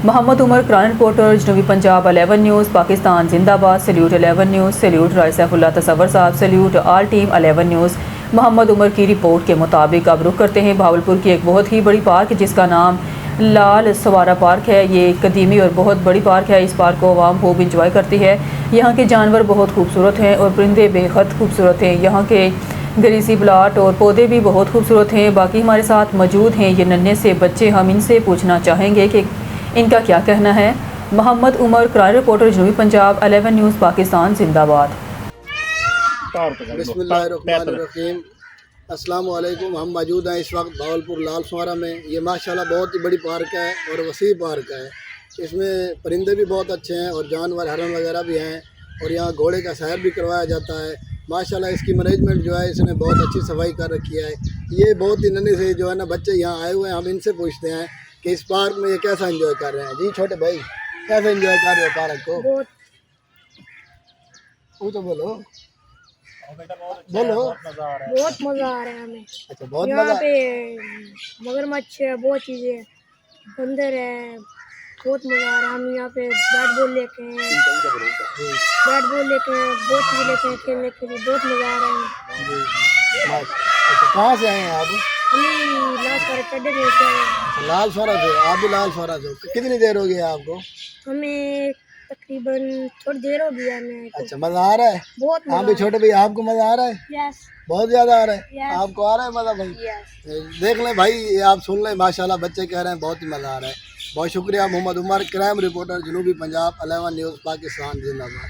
Mohammad Umar, crime reporter, जनूबी Punjab 11 news, Pakistan जिंदाबाद, salute 11 news, salute Rai Saifullah Tasawwur sahab, salute all team 11 news. Mohammad Umar की report के मुताबिक अब रुख करते हैं भावलपुर की एक बहुत ही बड़ी पार्क जिसका नाम लाल सवारा पार्क है। ये कदीमी और बहुत बड़ी पार्क है। इस पार्क को आवाम खूब इंजॉय करती है। यहाँ के जानवर बहुत खूबसूरत हैं और परिंदे बेहद खूबसूरत हैं। यहाँ के ग्रीसी प्लाट और पौधे भी बहुत खूबसूरत हैं। बाकी हमारे साथ मौजूद हैं ये नन्हे से बच्चे। हम इनसे पूछना चाहेंगे कि इनका क्या कहना है। मोहम्मद उमर, क्राइम रिपोर्टर, जनूबी पंजाब 11 न्यूज़, पाकिस्तान जिंदाबाद। बिस्मिल्लाहिर्रहमानिर्रहीम। अस्सलाम वालेकुम। हम मौजूद हैं इस वक्त भावलपुर लाल सवारा में। ये माशाल्लाह बहुत ही बड़ी पार्क है और वसी पार्क है। इसमें परिंदे भी बहुत अच्छे हैं और जानवर हरन वगैरह भी हैं और यहाँ घोड़े का सैर भी करवाया जाता है। माशाल्लाह इसकी मैनेजमेंट जो है इसने बहुत अच्छी सफाई कर रखी है। ये बहुत ही नन्हे से जो है ना बच्चे यहाँ आए हुए हैं। हम इनसे पूछते हैं कि इस पार्क में ये कैसा एंजॉय कर रहे हैं। जी छोटे भाई, कैसे एंजॉय कर रहे हो पार्क को? वो तो बोलो बोलो। बहुत मजा आ रहा है हमें। अच्छा, बहुत यहाँ मजा। पे मगरमच्छ है, बहुत चीजें, बंदर है, बहुत मजा आ रहा है। हम यहाँ पे बैट बॉल लेके हैं, बहुत चीजें लेके हैं खेलने के लिए। बहुत मजा आ रहा है। अच्छा, कहाँ से आए हैं आप? हम लास्ट वाले चड्डे में से आए हैं। अच्छा, लाल सवारा से। आप भी लाल सवारा से? कितनी देर हो गई है आपको? हमें तकरीबन थोड़ी देर हो गई हमें। अच्छा, मजा आ रहा है? बहुत आप मजा भी छोटे भाई, आपको मजा आ रहा है? यस बहुत ज्यादा आ रहा है। Yes. आपको आ रहा है मजा भाई? यस। देख लें भाई, ये आप सुन लें, माशाल्लाह बच्चे कह रहे हैं बहुत ही मजा आ रहा है। बहुत शुक्रिया। मोहम्मद उमर, क्राइम रिपोर्टर, जनूबी पंजाब 11 न्यूज़, पाकिस्तान जिंदाबाद।